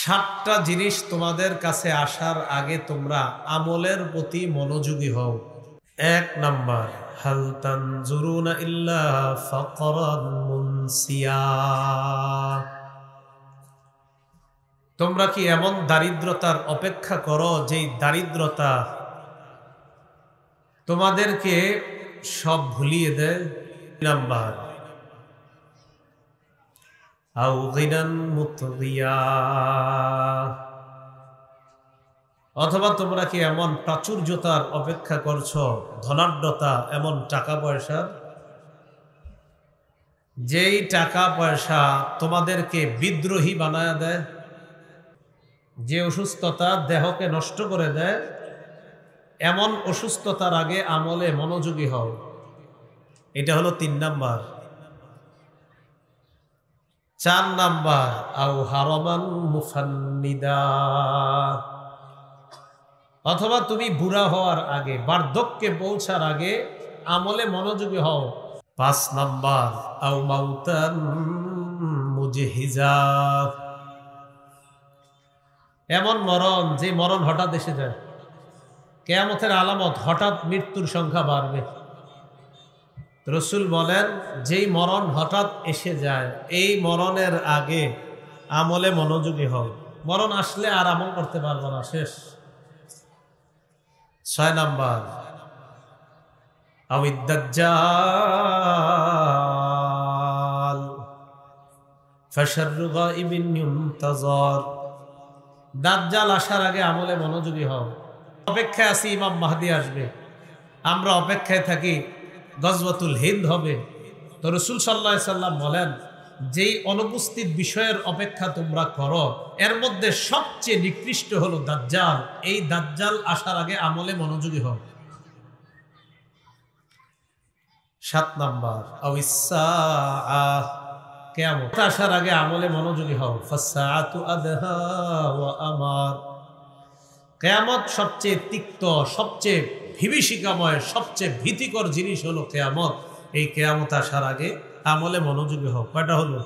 সাতটা জিনিস তোমাদের কাছে আসার আগে তোমরা আমলের প্রতি মনোযোগী হও। এক নাম্বার, হাল তানজুরুনা ইল্লা ফাকরান মুনসিয়া। তোমরা কি এমন দারিদ্রতার অপেক্ষা করো যেই দারিদ্রতা তোমাদেরকে সব ভুলিয়ে দেয়? নাম্বার, আও গিনান মুতগিয়া। অথবা তোমরা কি এমন প্রাচুর্যতার অপেক্ষা করছো, ধনাঢ্যতা, এমন টাকা পয়সা যেই টাকা পয়সা তোমাদেরকে বিদ্রোহী বানায় দেয়, যে অসুস্থতা দেহকে নষ্ট করে দেয়, এমন অসুস্থতার আগে আমলে মনোযোগী হও। এটা হলো 3 নাম্বার। 4 নাম্বার, আও হারামান মুফান্নিদা। অথবা তুমি বুড়া হওয়ার আগে, বার্ধক্যে পৌঁছার আগে আমলে মনোযোগী হও। 5 নাম্বার, আও মাউতান মুজহিজা। এমন মরণ যে মরণ হঠাৎ এসে যায়। কিয়ামতের আলামত, হঠাৎ মৃত্যুর সংখ্যা বাড়বে। রাসূল বলেন, যেই মরণ হঠাৎ এসে যায়, এই মরণের আগে আমলে মনোযোগী হও। মরণ আসলে আর আমল করতে পারবো না, শেষ। 6 নাম্বার, আও দাজ্জাল ফাশাররু গায়বিন ইউনতাজার। দাজ্জাল আসার আগে আমলে মনোযোগী হও। অপেক্ষায় আছি ইমাম মাহদি আসবে, আমরা অপেক্ষায় থাকি গজওয়াতুল হিন্দ হবে। তো রাসূল সাল্লাল্লাহু আলাইহি সাল্লাম বলেন, যেই অনুপস্থিত বিষয়ের অপেক্ষা তোমরা করো, এর মধ্যে সবচেয়ে নিকৃষ্ট হলো দাজ্জাল। এই দাজ্জাল আসার আগে আমলে মনোযোগী হও। 7 নাম্বার, আউইসসাআ। কিয়ামত আসার আগে আমলে মনোযোগী হও। ফাসসাআতু আদহা ওয়া আমার। কিয়ামত সবচেয়ে তিক্ত, সবচেয়ে বিভীষিকাময়, সবচেয়ে ভীতিকর জিনিস হলো কিয়ামত। এই কিয়ামত আসার আগে আমলে মনোযোগী হও। কয়টা হলো?